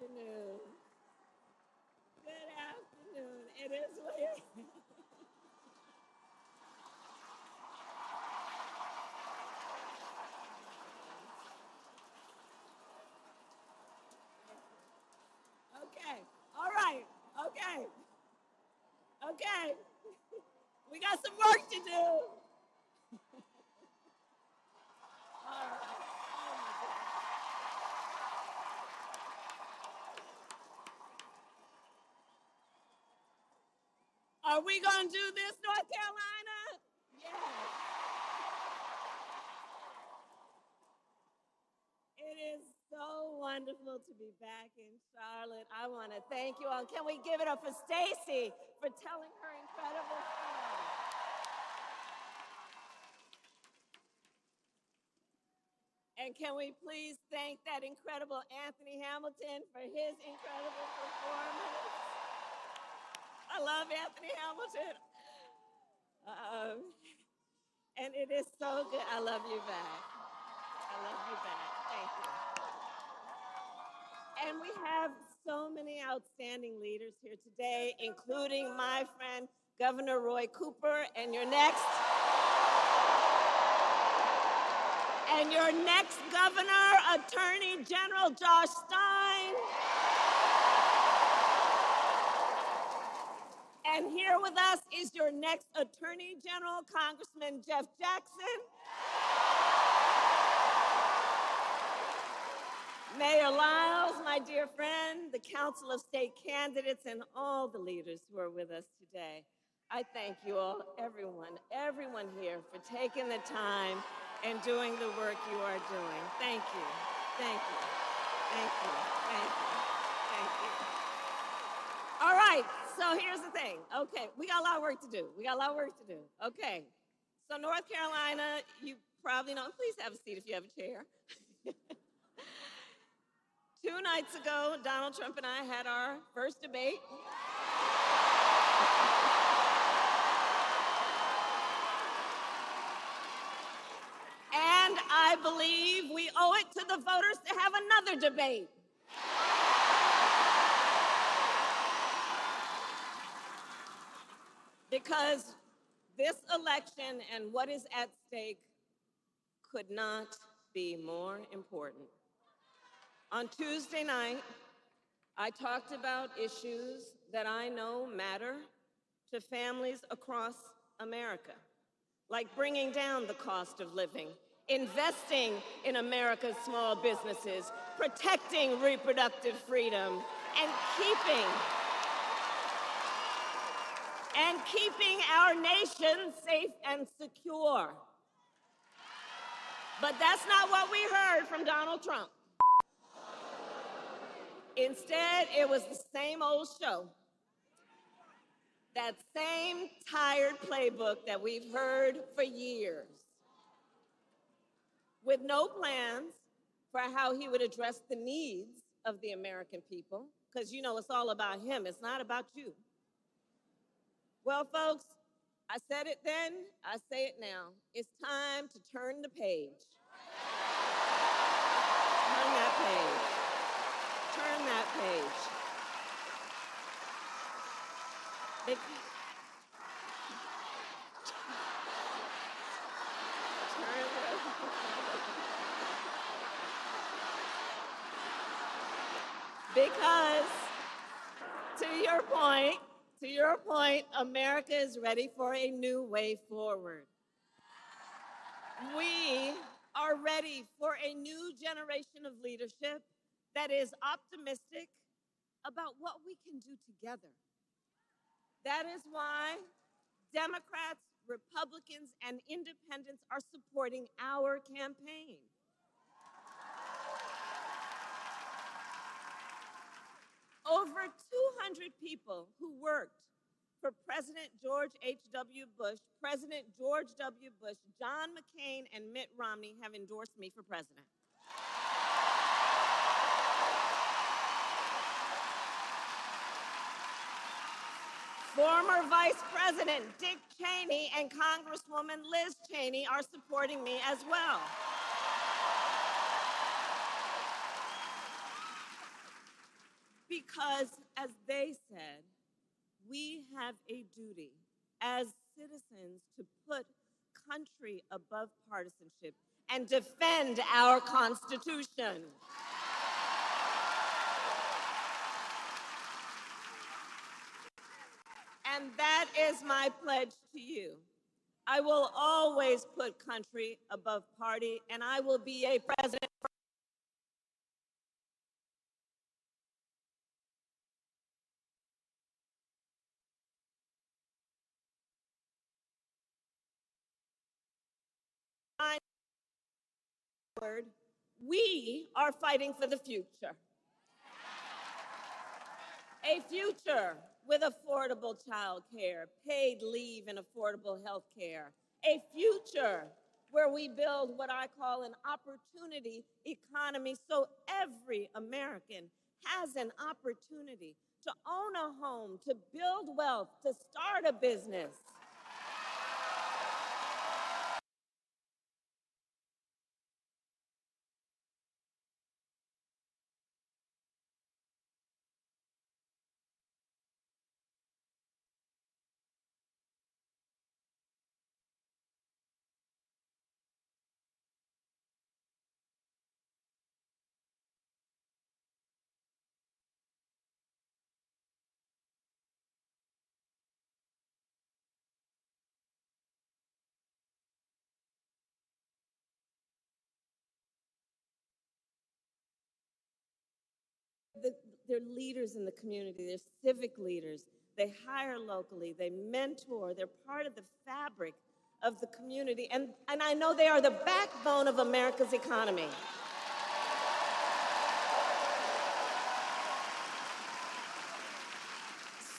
afternoon. Good afternoon. It is late. Okay. All right. Okay. Okay. We got some work to do. All right. Oh my goodness. Are we going to do this, North Carolina? Yes. It is so wonderful to be back in Charlotte. I want to thank you all. Can we give it up for Stacy for telling her incredible story? And can we please thank that incredible Anthony Hamilton for his incredible performance? I love Anthony Hamilton. Um, and it is so good. I love you back. I love you back. Thank you. And we have so many outstanding leaders here today, including my friend, Governor Roy Cooper, and your next governor, Attorney General Josh Stein. And here with us is your next Attorney General, Congressman Jeff Jackson. Mayor Lyles, my dear friend, the Council of State candidates, and all the leaders who are with us today. I thank you all, everyone here for taking the time and doing the work you are doing. Thank you, thank you, thank you, thank you, thank you. All right, so here's the thing. Okay, we got a lot of work to do. Okay, so North Carolina, you probably know, please have a seat if you have a chair. 2 nights ago, Donald Trump and I had our first debate. And I believe we owe it to the voters to have another debate. Because this election and what is at stake could not be more important. On Tuesday night, I talked about issues that I know matter to families across America, like bringing down the cost of living, investing in America's small businesses, protecting reproductive freedom, and keeping our nation safe and secure. But that's not what we heard from Donald Trump. Instead, it was the same old show. That same tired playbook that we've heard for years, with no plans for how he would address the needs of the American people, because you know it's all about him, it's not about you. Well, folks, I said it then, I say it now. It's time to turn the page. Turn that page. Turn that page. Because, to your point, America is ready for a new way forward. We are ready for a new generation of leadership that is optimistic about what we can do together. That is why Democrats, Republicans, and independents are supporting our campaign. Over 200 people who worked for President George H.W. Bush, President George W. Bush, John McCain, and Mitt Romney have endorsed me for president. Former Vice President Dick Cheney and Congresswoman Liz Cheney are supporting me as well. Because, as they said, we have a duty as citizens to put country above partisanship and defend our Constitution. And that is my pledge to you. I will always put country above party, and I will be a president. We are fighting for the future. A future with affordable child care, paid leave, and affordable health care. A future where we build what I call an opportunity economy so every American has an opportunity to own a home, to build wealth, to start a business. They're leaders in the community, they're civic leaders. They hire locally, they mentor, they're part of the fabric of the community. And I know they are the backbone of America's economy.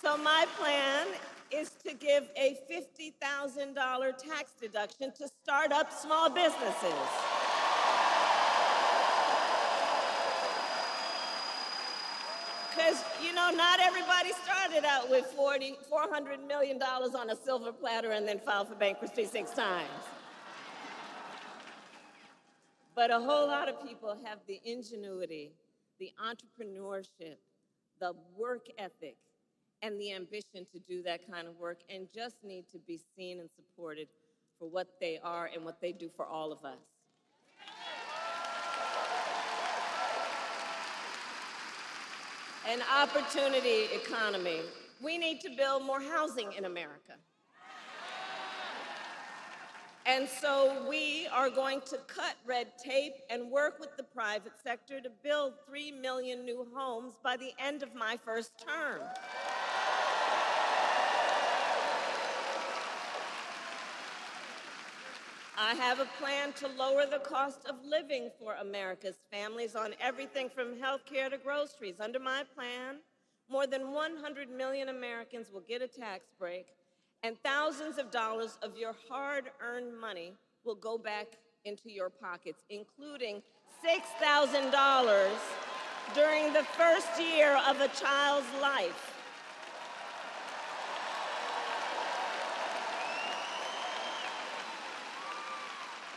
So my plan is to give a $50,000 tax deduction to start up small businesses. Because, you know, not everybody started out with $400 million on a silver platter and then filed for bankruptcy 6 times. But a whole lot of people have the ingenuity, the entrepreneurship, the work ethic, and the ambition to do that kind of work and just need to be seen and supported for what they are and what they do for all of us. An opportunity economy. We need to build more housing in America. And so we are going to cut red tape and work with the private sector to build 3 million new homes by the end of my first term. I have a plan to lower the cost of living for America's families on everything from health care to groceries. Under my plan, more than 100 million Americans will get a tax break, and thousands of dollars of your hard-earned money will go back into your pockets, including $6,000 during the first year of a child's life.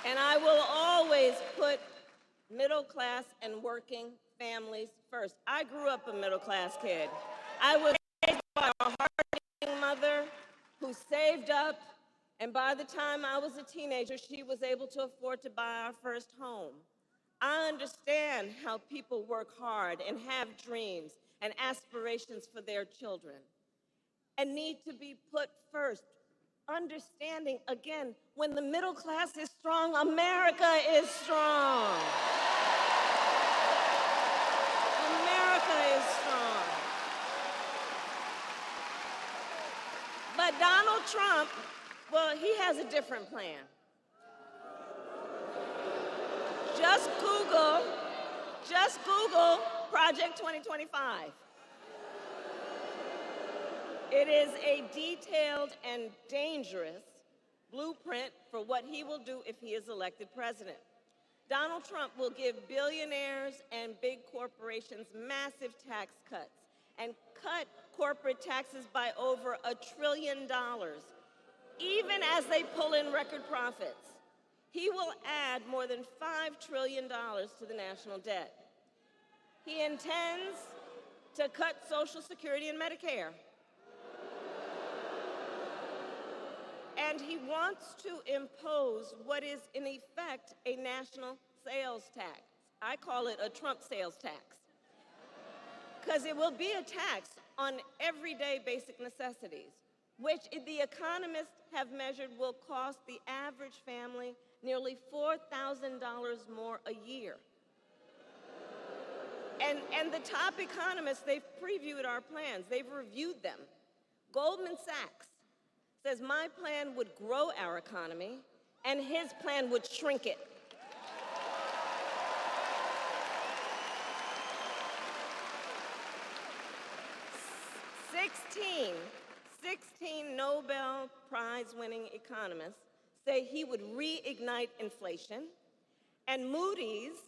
And I will always put middle-class and working families first. I grew up a middle-class kid. I was raised by a hard-working mother who saved up, and by the time I was a teenager, she was able to afford to buy our first home. I understand how people work hard and have dreams and aspirations for their children and need to be put first. Understanding, again, when the middle class is strong, America is strong. America is strong. But Donald Trump, well, he has a different plan. Just Google Project 2025. It is a detailed and dangerous blueprint for what he will do if he is elected president. Donald Trump will give billionaires and big corporations massive tax cuts and cut corporate taxes by over $1 trillion, even as they pull in record profits. He will add more than $5 trillion to the national debt. He intends to cut Social Security and Medicare. And he wants to impose what is, in effect, a national sales tax. I call it a Trump sales tax. Because it will be a tax on everyday basic necessities, which the economists have measured will cost the average family nearly $4,000 more a year. And the top economists, they've previewed our plans. They've reviewed them. Goldman Sachs says my plan would grow our economy, and his plan would shrink it. Sixteen Nobel Prize-winning economists say he would reignite inflation, and Moody's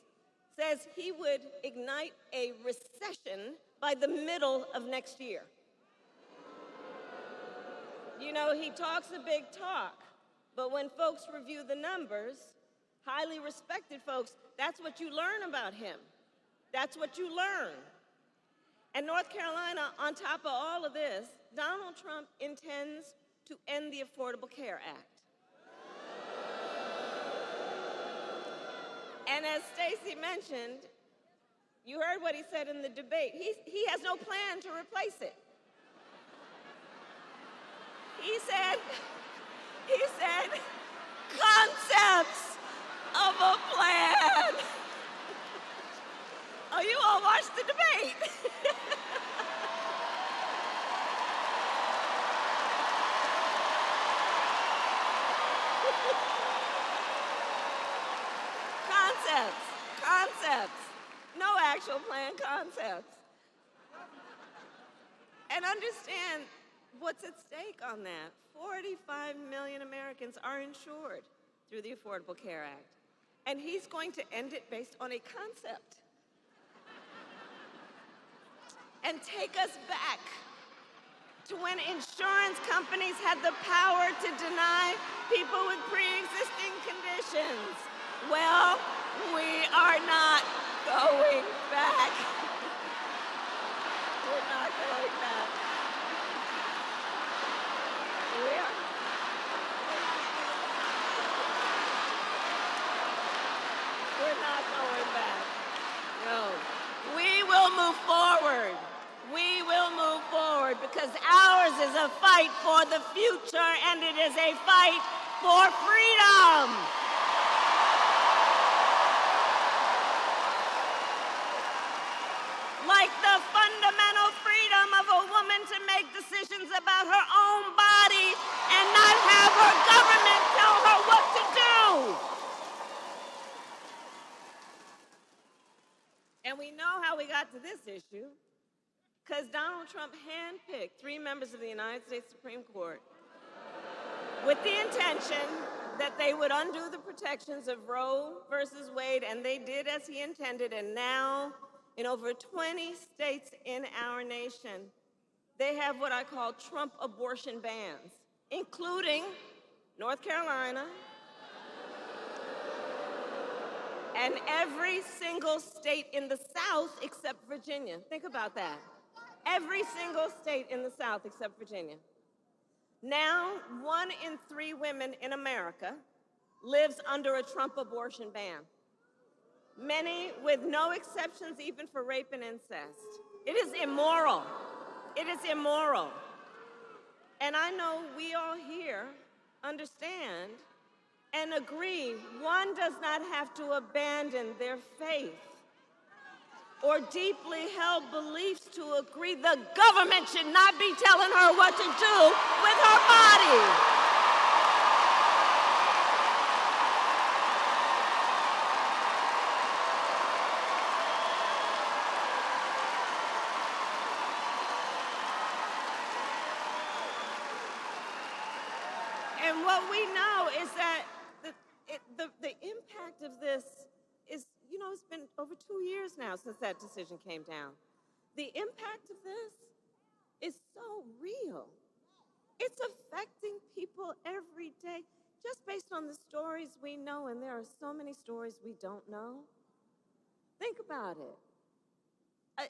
says he would ignite a recession by the middle of next year. You know, he talks a big talk, but when folks review the numbers, highly respected folks, that's what you learn about him. That's what you learn. And North Carolina, on top of all of this, Donald Trump intends to end the Affordable Care Act. And as Stacey mentioned, you heard what he said in the debate. He has no plan to replace it. He said, concepts of a plan. Oh, you all watched the debate. Concepts. No actual plan, concepts. And understand what's at stake on that. 45 million Americans are insured through the Affordable Care Act. And he's going to end it based on a concept. And take us back to when insurance companies had the power to deny people with pre-existing conditions. Well, we are not going back. We're not going back. We're not going back. No. We will move forward. We will move forward because ours is a fight for the future and it is a fight for freedom. Like the fundamental freedom of a woman to make decisions about her own body and not have her government tell her what to do. And we know how we got to this issue because Donald Trump handpicked 3 members of the United States Supreme Court with the intention that they would undo the protections of Roe versus Wade, and they did as he intended, and now in over 20 states in our nation, they have what I call Trump abortion bans, including North Carolina and every single state in the South except Virginia. Think about that. Every single state in the South except Virginia. Now, 1 in 3 women in America lives under a Trump abortion ban. Many with no exceptions even for rape and incest. It is immoral. It is immoral. And I know we all here understand and agree one does not have to abandon their faith or deeply held beliefs to agree the government should not be telling her what to do with her body. And what we know is that the impact of this is, you know, it's been over 2 years now since that decision came down. The impact of this is so real. It's affecting people every day, just based on the stories we know, and there are so many stories we don't know. Think about it. uh,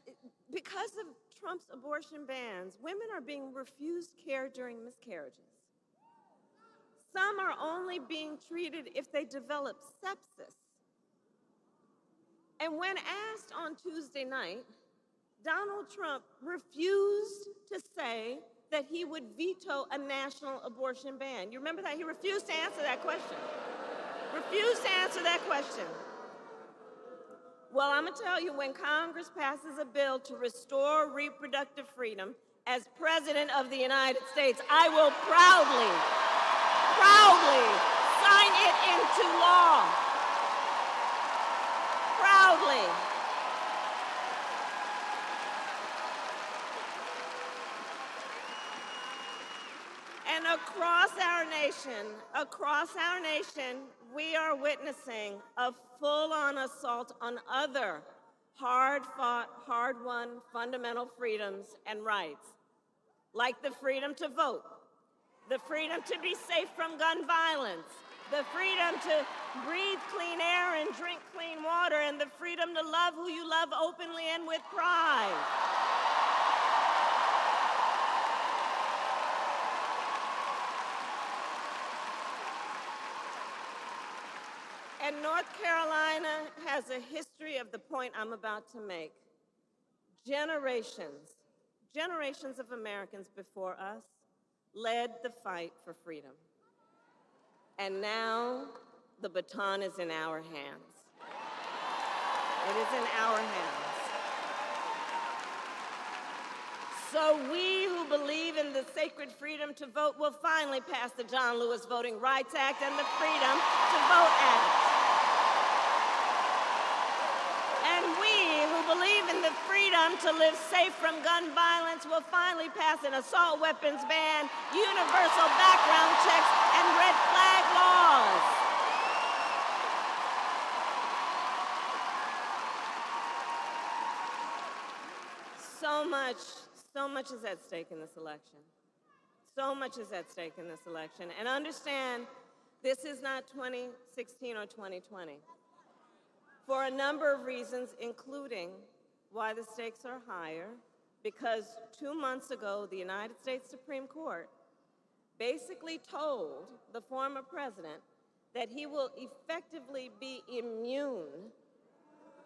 because of Trump's abortion bans, women are being refused care during miscarriages. Some are only being treated if they develop sepsis. And when asked on Tuesday night, Donald Trump refused to say that he would veto a national abortion ban. You remember that? He refused to answer that question. Refused to answer that question. Well, I'm going to tell you, when Congress passes a bill to restore reproductive freedom, as President of the United States, I will proudly sign it into law. Proudly. And across our nation, we are witnessing a full-on assault on other hard-fought, hard-won fundamental freedoms and rights, like the freedom to vote, the freedom to be safe from gun violence, the freedom to breathe clean air and drink clean water, and the freedom to love who you love openly and with pride. And North Carolina has a history of the point I'm about to make. Generations of Americans before us led the fight for freedom. And now the baton is in our hands. It is in our hands. So we who believe in the sacred freedom to vote will finally pass the John Lewis Voting Rights Act and the Freedom to Vote Act. And we who believe in the freedom to live safe from gun violence will finally pass an assault weapons ban, universal background checks, and red flag laws. So much is at stake in this election. So much is at stake in this election. And understand, this is not 2016 or 2020. For a number of reasons, including why the stakes are higher, because 2 months ago, the United States Supreme Court basically told the former president that he will effectively be immune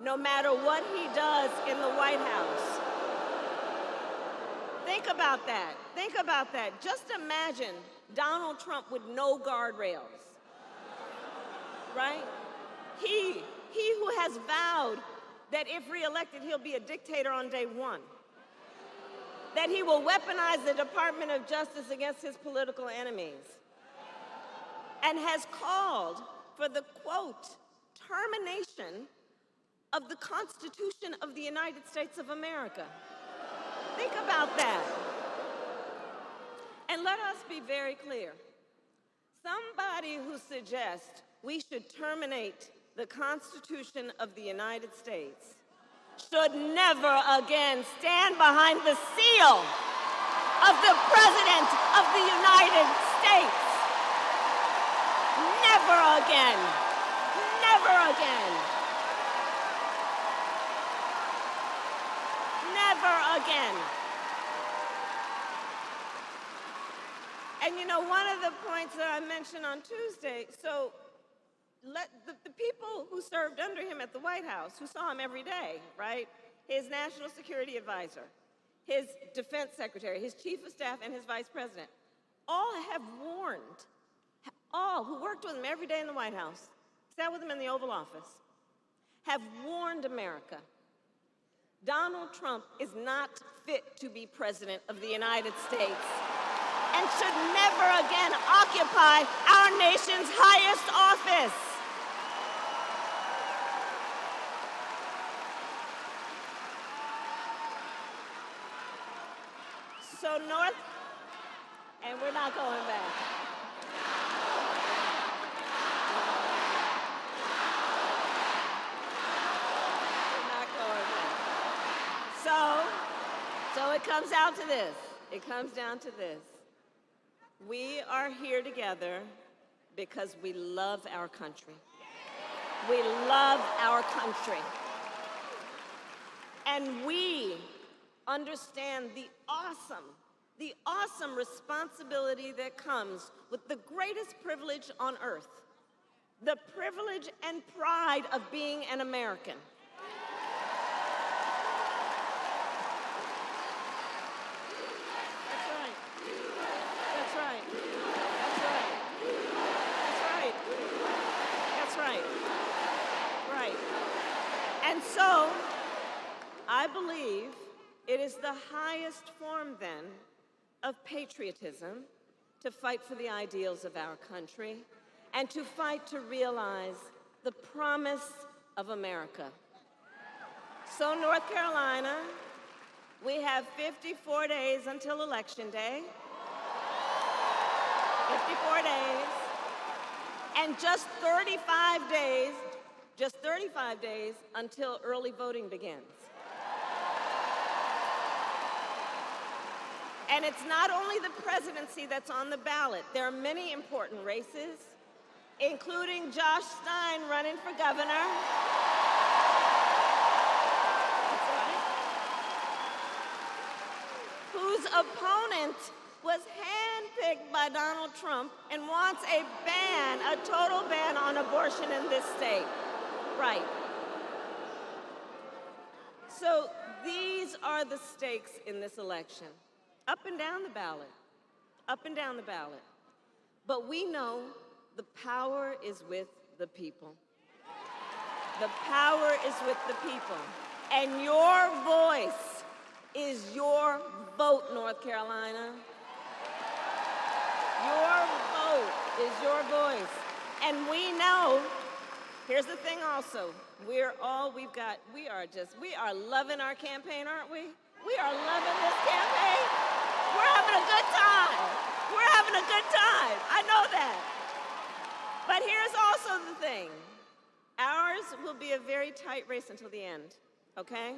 no matter what he does in the White House. Think about that. Think about that. Just imagine Donald Trump with no guardrails, right? He who has vowed that if reelected, he'll be a dictator on day one, that he will weaponize the Department of Justice against his political enemies, and has called for the, quote, termination of the Constitution of the United States of America. Think about that. And let us be very clear. Somebody who suggests we should terminate the Constitution of the United States should never again stand behind the seal of the President of the United States. Never again. Never again. Never again. And you know, one of the points that I mentioned on Tuesday, so the people who served under him at the White House, who saw him every day, right? His national security advisor, his defense secretary, his chief of staff, and his vice president, all have warned, all who worked with him every day in the White House, sat with him in the Oval Office, have warned America. Donald Trump is not fit to be president of the United States and should never again occupy our nation's highest office. So and we're not going back. So it comes out to this. It comes down to this. We are here together because we love our country. We love our country. And we understand the awesome responsibility that comes with the greatest privilege on earth, the privilege and pride of being an American. That's right. That's right. That's right. Right. And so, I believe it is the highest form, then, of patriotism to fight for the ideals of our country and to fight to realize the promise of America. So, North Carolina, we have 54 days until Election Day. 54 days. And just 35 days until early voting begins. And it's not only the presidency that's on the ballot. There are many important races, including Josh Stein running for governor. That's right. Whose opponent was handpicked by Donald Trump and wants a ban, a total ban on abortion in this state. Right. So these are the stakes in this election. Up and down the ballot. Up and down the ballot. But we know the power is with the people. The power is with the people. And your voice is your vote, North Carolina. Your vote is your voice. And we know, here's the thing also, we are loving our campaign, aren't we? We are loving this campaign. We're having a good time. We're having a good time. I know that. But here's also the thing. Ours will be a very tight race until the end, okay?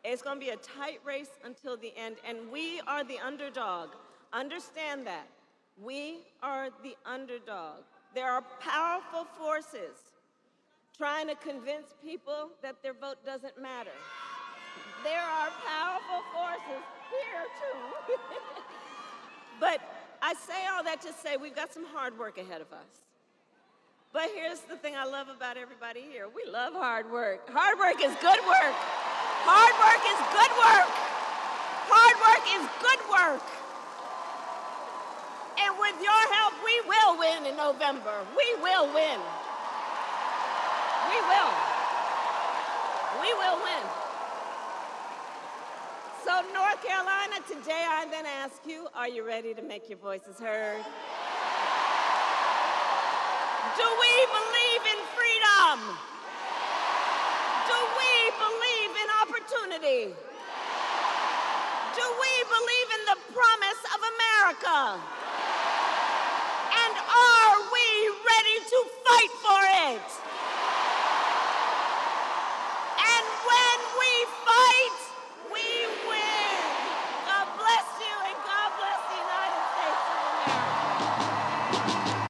It's going to be a tight race until the end, and we are the underdog. Understand that. We are the underdog. There are powerful forces trying to convince people that their vote doesn't matter. There are powerful forces here, too. But I say all that to say we've got some hard work ahead of us. But here's the thing I love about everybody here. We love hard work. Hard work is good work. Hard work is good work. Hard work is good work. And with your help, we will win in November. We will win. We will. We will win. So, North Carolina, today I then ask you, are you ready to make your voices heard? Do we believe in freedom? Do we believe in opportunity? Do we believe in the promise of America?